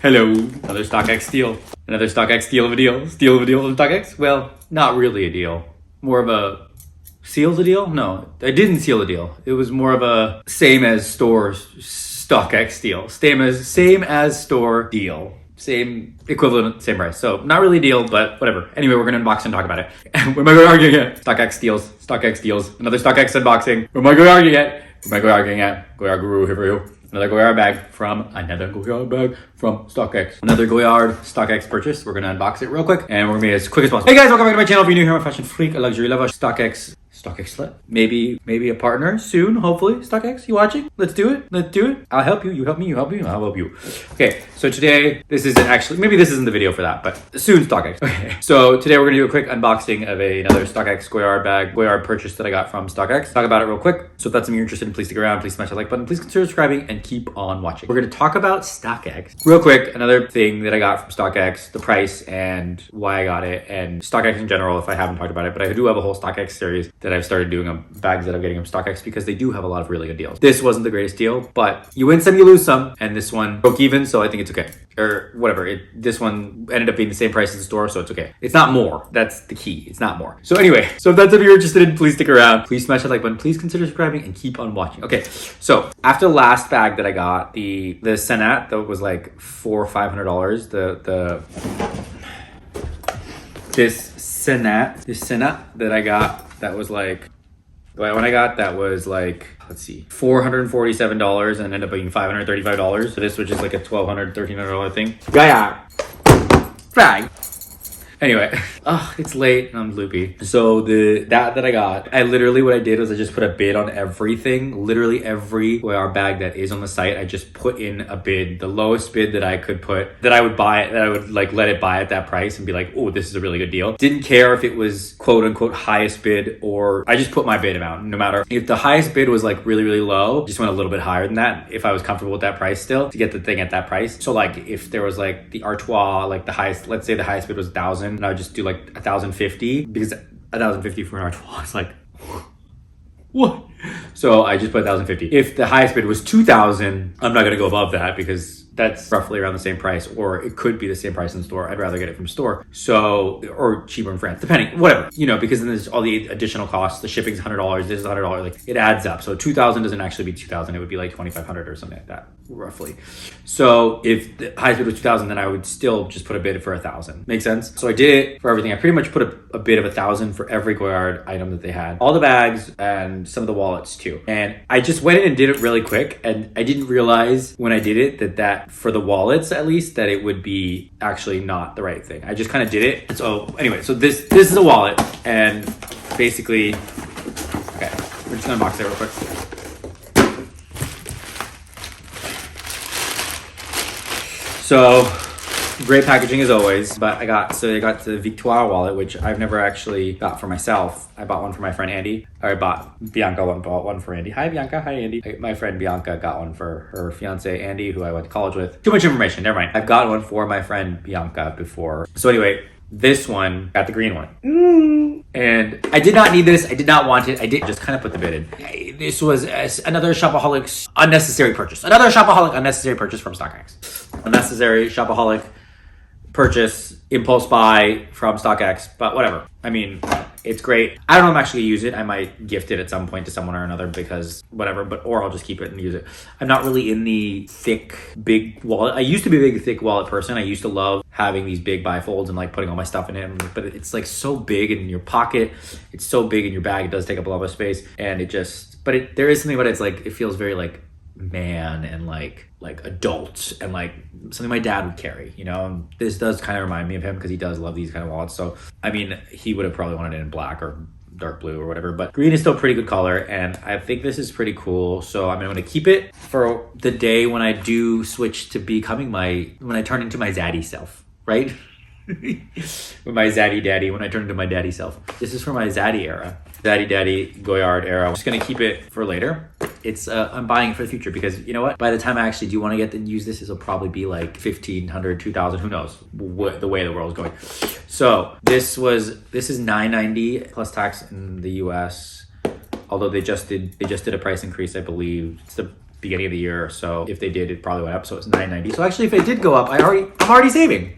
Hello, another Stockx steal. Another Stockx steal of a deal. Steal of a deal from Stockx? Well, not really a deal. More of a seal the deal? No, I didn't seal the deal. It was more of a same as store Stockx deal. Same as store deal. Same equivalent, same price. So not really a deal, but whatever. Anyway, we're gonna unbox and talk about it. Where am I going arguing at? Stockx deals. Stockx deals. Another Stockx unboxing. Where am I going arguing at? Where am I going arguing at? Goyard Guru here for you. Another Goyard bag from Stockx. Another Goyard Stockx purchase. We're gonna unbox it real quick and we're gonna be as quick as possible. Hey guys, welcome back to my channel. If you're new here, I'm a fashion freak, a luxury lover. Stockx slut. Maybe a partner soon, hopefully. Stockx, you watching? Let's do it. I'll help you. You help me. I'll help you. Okay, so today, this isn't actually, maybe this isn't the video for that, but soon Stockx. Okay, so today we're gonna do a quick unboxing of another Stockx Goyard bag, Goyard purchase that I got from Stockx. Talk about it real quick. So if that's something you're interested in, please stick around. Please smash that like button. Please consider subscribing and keep on watching. We're gonna talk about Stockx. Real quick, another thing that I got from Stockx, the price and why I got it, and Stockx in general, if I haven't talked about it, but I do have a whole Stockx series that I've started doing on bags that I'm getting from Stockx because they do have a lot of really good deals. This wasn't the greatest deal, but you win some, you lose some, and this one broke even, so I think it's okay. Or whatever, this one ended up being the same price as the store, so it's okay. It's not more, that's the key, it's not more. So anyway, so if that's what you're interested in, please stick around. Please smash that like button, please consider subscribing and keep on watching. Okay, so after the last bag that I got, the Senat that was like $400 or $500, this Senat that I got, that was like, when I got that was like, let's see, $447 and ended up being $535. So this was just like a $1,200, $1,300 thing. Goyard bag. Anyway, it's late and I'm loopy. So that I got, what I did was I just put a bid on everything. Literally every Goyard bag that is on the site, I just put in a bid, the lowest bid that I could put, that I would buy it, that I would like let it buy at that price and be like, oh, this is a really good deal. Didn't care if it was quote unquote highest bid, or I just put my bid amount, no matter if the highest bid was like really, really low, just went a little bit higher than that if I was comfortable with that price still to get the thing at that price. So like if there was like the Artois, like the highest, let's say the highest bid was 1,000, and I would just do like 1,050, because 1,050 for an Artois is like, what? So I just put 1,050. If the highest bid was 2,000, I'm not gonna go above that because that's roughly around the same price, or it could be the same price in the store. I'd rather get it from store. So, or cheaper in France, depending, whatever, because then there's all the additional costs. The shipping's $100, this is $100, like it adds up. So 2,000 doesn't actually be 2,000, it would be like 2,500 or something like that, roughly. So if the highest bid was 2,000, then I would still just put a bid for 1,000. Make sense? So I did it for everything. I pretty much put a bid of 1,000 for every Goyard item that they had. All the bags and some of the wallets too. And I just went in and did it really quick. And I didn't realize when I did it that for the wallets, at least, that it would be actually not the right thing. I just kind of did it. And so anyway, so this is a wallet, and basically, okay, we're just gonna unbox it real quick. So great packaging as always, but I got the Victoire wallet, which I've never actually got for myself. I bought one for my friend Andy. Bianca bought one for Andy. Hi Bianca, hi Andy. My friend Bianca got one for her fiance Andy, who I went to college with. Too much information, never mind. I've got one for my friend Bianca before. So anyway, this one, got the green one. And I did not need this, I did not want it, I did just kind of put the bid in. This was another Shopaholics unnecessary purchase. Another Shopaholic unnecessary purchase from Stockx. Unnecessary Shopaholic purchase, impulse buy from Stockx, but whatever. I mean, it's great. I don't know if I'm actually gonna use it. I might gift it at some point to someone or another because whatever, or I'll just keep it and use it. I'm not really in the thick, big wallet. I used to be a big, thick wallet person. I used to love having these big bifolds and like putting all my stuff in it, but it's like so big in your pocket. It's so big in your bag. It does take up a lot of space, and there is something about it. It's like, it feels very like man and like adult and like something my dad would carry, and this does kind of remind me of him because he does love these kind of wallets. So I mean, he would have probably wanted it in black or dark blue or whatever, but green is still a pretty good color, and I think this is pretty cool. So I'm going to keep it for the day when I do switch to becoming when I turn into my zaddy self, right? With my zaddy daddy, when I turn into my daddy self. This is for my zaddy era. Zaddy daddy Goyard era. I'm just gonna keep it for later. I'm buying it for the future because you know what? By the time I actually do want to get to use this, it'll probably be like 1,500, 2,000, who knows the way the world is going. So this is $9.90 plus tax in the US. Although they just did a price increase, I believe. It's the beginning of the year. So if they did, it probably went up. So it's $9.90. So actually, if it did go up, I'm already saving.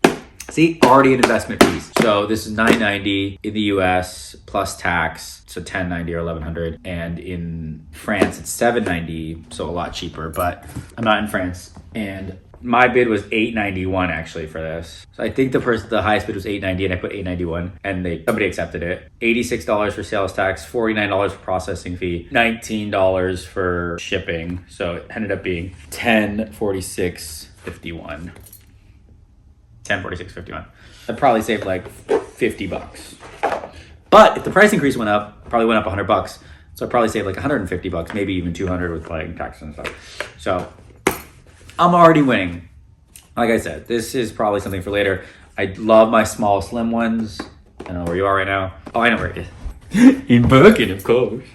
See, already an investment piece. So this is $9.90 in the US plus tax, so $10.90 or $11.00. And in France, it's $7.90, so a lot cheaper. But I'm not in France, and my bid was $8.91 actually for this. So I think the highest bid was $8.90, and I put $8.91, and somebody accepted it. $86 for sales tax, $49 for processing fee, $19 for shipping. So it ended up being $10.46.51. $10.46.51. I'd probably saved like $50. But if the price increase went up, probably went up $100. So I probably saved like $150, maybe even $200 with like taxes and stuff. So I'm already winning. Like I said, this is probably something for later. I love my small slim ones. I don't know where you are right now. Oh, I know where it is. In Birkin, of course.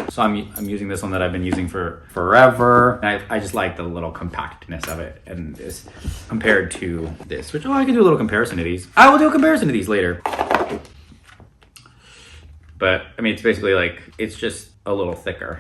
So I'm using this one that I've been using for forever. And I just like the little compactness of it, and this compared to this, which I can do a little comparison to these. I will do a comparison to these later. But I mean, it's basically like, it's just a little thicker,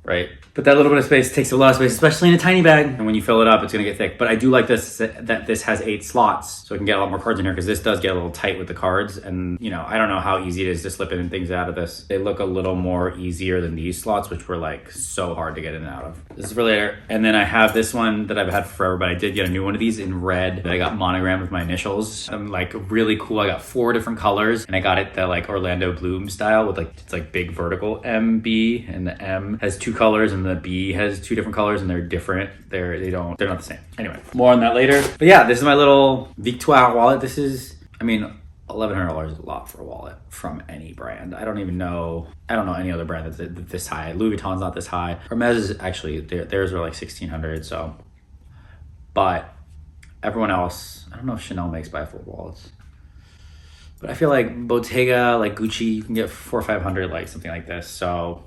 right? But that little bit of space takes a lot of space, especially in a tiny bag. And when you fill it up, it's gonna get thick. But I do like this, that this has 8 slots, so I can get a lot more cards in here, because this does get a little tight with the cards. And you know, I don't know how easy it is to slip in things out of this. They look a little more easier than these slots, which were like so hard to get in and out of. This is for later. And then I have this one that I've had forever, but I did get a new one of these in red that I got monogrammed with my initials. I'm like really cool. I got 4 different colors, and I got it the like Orlando Bloom style with like, it's like big vertical MB, and the M has 2 colors, and the B has 2 different colors, and they're different. They're not the same. Anyway, more on that later. But yeah, this is my little Victoire wallet. This is, I mean, $1,100 is a lot for a wallet from any brand. I don't know any other brand that's this high. Louis Vuitton's not this high. Hermes is actually, theirs are like $1,600. So, but everyone else, I don't know if Chanel makes bifold wallets. But I feel like Bottega, like Gucci, you can get $400 or $500, like something like this. So,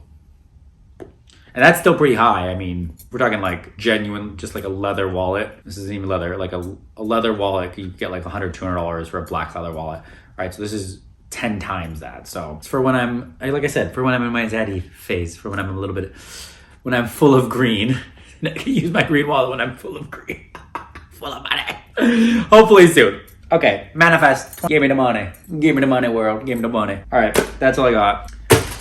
and that's still pretty high. I mean, we're talking like genuine, just like a leather wallet. This isn't even leather, like a leather wallet. You get like $100, $200 for a black leather wallet, right? So this is 10 times that. So it's for when like I said, for when I'm in my zaddy phase, for when I'm when I'm full of green. I can use my green wallet when I'm full of green, full of money. Hopefully soon. Okay, manifest. Give me the money. Give me the money, world. Give me the money. All right, that's all I got.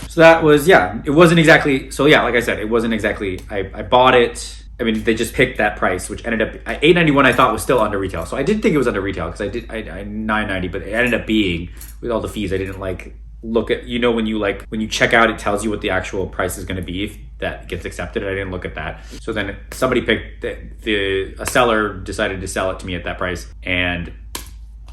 So that was, yeah, it wasn't exactly, so yeah, like I said, it wasn't exactly, I bought it. I mean, they just picked that price, which ended up, $8.91 I thought was still under retail. So I did think it was under retail, because I $9.90, but it ended up being, with all the fees, I didn't like look at, you know, when you check out, it tells you what the actual price is going to be if that gets accepted. I didn't look at that. So then somebody picked, a seller decided to sell it to me at that price, and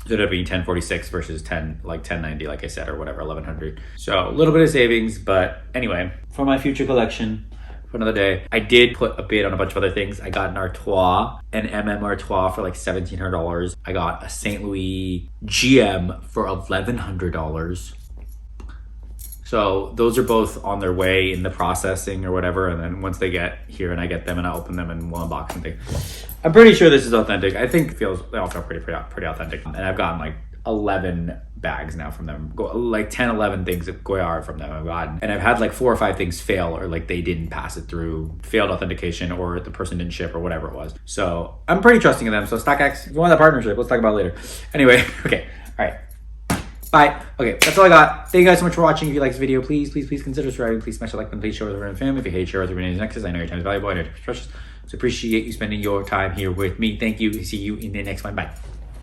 it ended up being $10.46 versus $10.90, like I said, or whatever, $1,100. So a little bit of savings, but anyway, for my future collection, for another day, I did put a bid on a bunch of other things. I got an Artois, an Artois for like $1,700. I got a St. Louis GM for $1,100. So those are both on their way in the processing or whatever. And then once they get here and I get them and I open them and we'll unbox and things. I'm pretty sure this is authentic. I think they all feel pretty authentic. And I've gotten like 11 bags now from them. Like 10, 11 things at Goyard from them I've gotten. And I've had like 4 or 5 things fail, or like they didn't pass it through, failed authentication, or the person didn't ship or whatever it was. So I'm pretty trusting of them. So Stockx, if you want that partnership, let's talk about it later. Anyway, okay, all right. Bye. Okay, that's all I got. Thank you guys so much for watching. If you like this video, please consider subscribing. Please smash the like button. Please share with a friend and family. If you hate, share with your nexus. I know your time is valuable. I know it's precious. So appreciate you spending your time here with me. Thank you. See you in the next one. Bye.